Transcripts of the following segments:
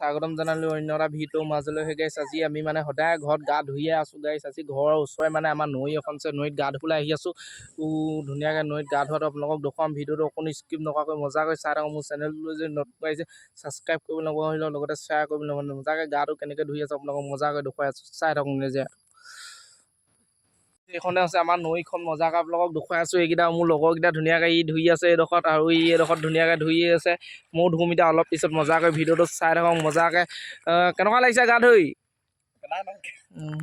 স্বাগতম জনালো অন্য এটা ভিডিঅ' মাজলৈ হৈ গাইছ। আজি আমি মানে সদায় ঘৰত গা ধুইয়ে আছোঁ গাইছ। আজি ঘৰৰ ওচৰে মানে আমাৰ নৈ এখন আছে, নৈত গা ধুবলৈ আহি আছোঁ। ধুনীয়াকৈ নৈত গা ধোৱাটো আপোনালোকক দেখুৱাম। ভিডিঅ'টো অকণো স্কিপ নকৰাকৈ মজাকৈ চাই থাকক। মোৰ চেনেলটো যদি নতুন আহিছে ছাবস্ক্ৰাইব কৰিব নকৰিলেও লগতে শ্বেয়াৰ কৰিব নকৰিলে মজাকৈ গাটো কেনেকৈ ধুই আছে আপোনালোকক মজাকৈ দেখুৱাই আছোঁ, চাই থাকক নিজে। এইখনে আছে আমাৰ নৈখন মজাকৈ আপোনালোকক দেখুৱাই আছোঁ। এইকেইটা মোৰ লগৰকেইটা ধুনীয়াকৈ ধুই আছে এইডোখৰত, আৰু এইডোখৰত ধুনীয়াকৈ ধুইয়ে আছে। ময়ো ধুম এতিয়া অলপ পিছত মজাকৈ ভিডিঅ'টো চাই থাকক মজাকৈ। কেনেকুৱা লাগিছে গা ধুই?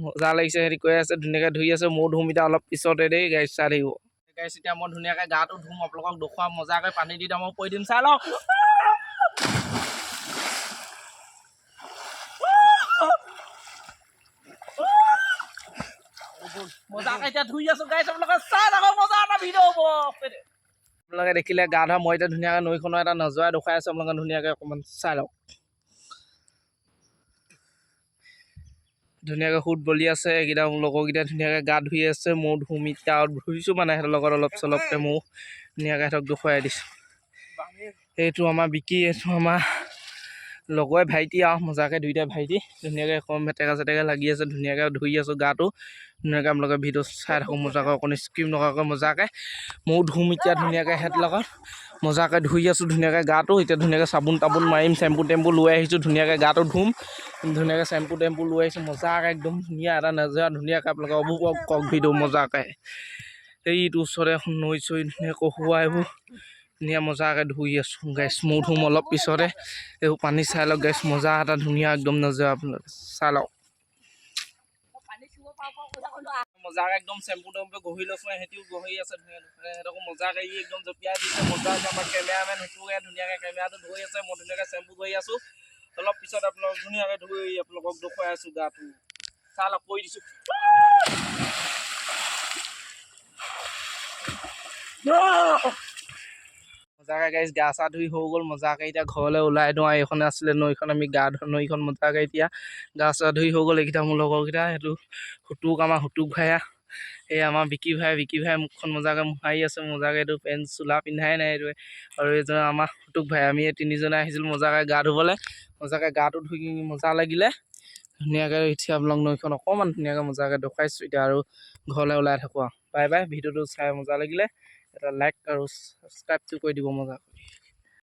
মজা লাগিছে হেৰি কৈ আছে, ধুনীয়াকৈ ধুই আছে। ময়ো ধুম এতিয়া অলপ পিছতে দেই, গাড়ী চাই থাকিব গাড়ী। এতিয়া মই ধুনীয়াকৈ গাটো ধুম, আপোনালোকক দেখুৱাম মজাকৈ। পানী দি মই পৰি দিম, চাই লওক। মজাকৈ এতিয়া ধুই আছোঁ গাড়ী, আপোনালোকে চাই থাকক। মজা এটা ভিডিঅ' হ'ব। আপোনালোকে দেখিলে গা ধোৱা, মই এতিয়া ধুনীয়াকৈ নৈখনৰ এটা নজৰা দেখুৱাই আছোঁ আপোনালোকে ধুনীয়াকৈ অকণমান চাই লওক। ধুনীয়াকৈ সুত বলি আছে এইকেইটা মোৰ লগৰকেইটা ধুনীয়াকৈ গা ধুই আছে। ময়ো ধুম এতিয়া, ধুইছোঁ মানে সিহঁতৰ লগত অলপ চলপকৈ ময়ো ধুনীয়াকৈ সিহঁতক দেখুৱাই দিছোঁ। এইটো আমাৰ বিকি, এইটো আমাৰ লগৰে ভাইটি আৰু মজাকৈ দুইটা ভাইটি ধুনীয়াকৈ কম মেটেকা চেটেকা লাগি আছে। ধুনীয়াকৈ ধুই আছোঁ গাটো ধুনীয়াকৈ। আপোনালোকে ভিডিঅ' চাই থাকক মজাকৈ, অকণ স্কিপ নকৰাকৈ মজাকৈ। ময়ো ধুম এতিয়া ধুনীয়াকৈ সিহঁতৰ লগত মজাকৈ ধুই আছোঁ ধুনীয়াকৈ গাটো। এতিয়া ধুনীয়াকৈ চাবোন তাবোন মাৰিম, চেম্পু টেম্পু লৈ আহিছোঁ। ধুনীয়াকৈ গাটো ধুম, ধুনীয়াকৈ চেম্পু টেম্পু লৈ আহিছোঁ মজাকৈ। একদম ধুনীয়া এটা নজৰা ধুনীয়াকৈ আপোনালোকে অভিভৱ কৰক ভিডিঅ' মজাকৈ। এইটো ওচৰতে এখন নৈ চৈ ধুনীয়াকৈ কহুৱা এইবোৰ ধুনীয়া মজাকৈ ধুই আছোঁ গাইছ। ময়ো ধুম অলপ পিছতে। এইবোৰ পানী চাই লওক গাইছ, মজা এটা ধুনীয়া একদম নজৰা আপোনালোকে চাই লওক। মজাকৈ একদম চেম্পু টেম্পু গহি লৈছোঁ, সিহঁতিও গহি আছে ধুনীয়াকৈ। সিহঁতকো মজাকৈ একদম জঁপিয়াই দিছে মজাকৈ। আমাৰ কেমেৰামেন সেইটোৱে ধুনীয়াকৈ কেমেৰাটো ধৰি আছে, মই ধুনীয়াকৈ চেম্পু কৰি আছোঁ। অলপ পিছত আপোনালোকক ধুনীয়াকৈ ধুই আপোনালোকক দেখুৱাই আছোঁ গাটো। চাই লওক, কৰি দিছোঁ। মজাকৈ গাইছ গা চা ধুই হৈ গ'ল মজাকৈ। এতিয়া ঘৰলৈ ওলাই দিওঁ। এইখনে আছিলে নৈখন, আমি গা ধোৱা নৈখন মজাকৈ। এতিয়া গা চা ধুই হৈ গ'ল। এইকেইটা মোৰ লগৰকেইটা, সেইটো সুতুক, আমাৰ সুতুক ভাইয়া। এই আমাৰ বিকি ভাই মুখখন মজাকৈ মোহাৰি আছে মজাকৈ। এইটো পেণ্ট চোলা পিন্ধাই নাই এইটোৱে। আৰু এইজন আমাৰ সুতুক ভাই। আমি এই তিনিজনে আহিছিলোঁ মজাকৈ গা ধুবলৈ। মজাকৈ গাটো ধুই মজা লাগিলে ধুনীয়াকৈ। এতিয়া আপোনালোক নৈখন অকণমান ধুনীয়াকৈ মজাকৈ দেখুৱাইছোঁ এতিয়া, আৰু ঘৰলৈ ওলাই থাকোঁ আৰু। Bye bye. ভিডিঅ'টো চাই মজা লাগিলে এটা লাইক আৰু ছাবস্ক্ৰাইবটো কৰি দিব মজা কৰি।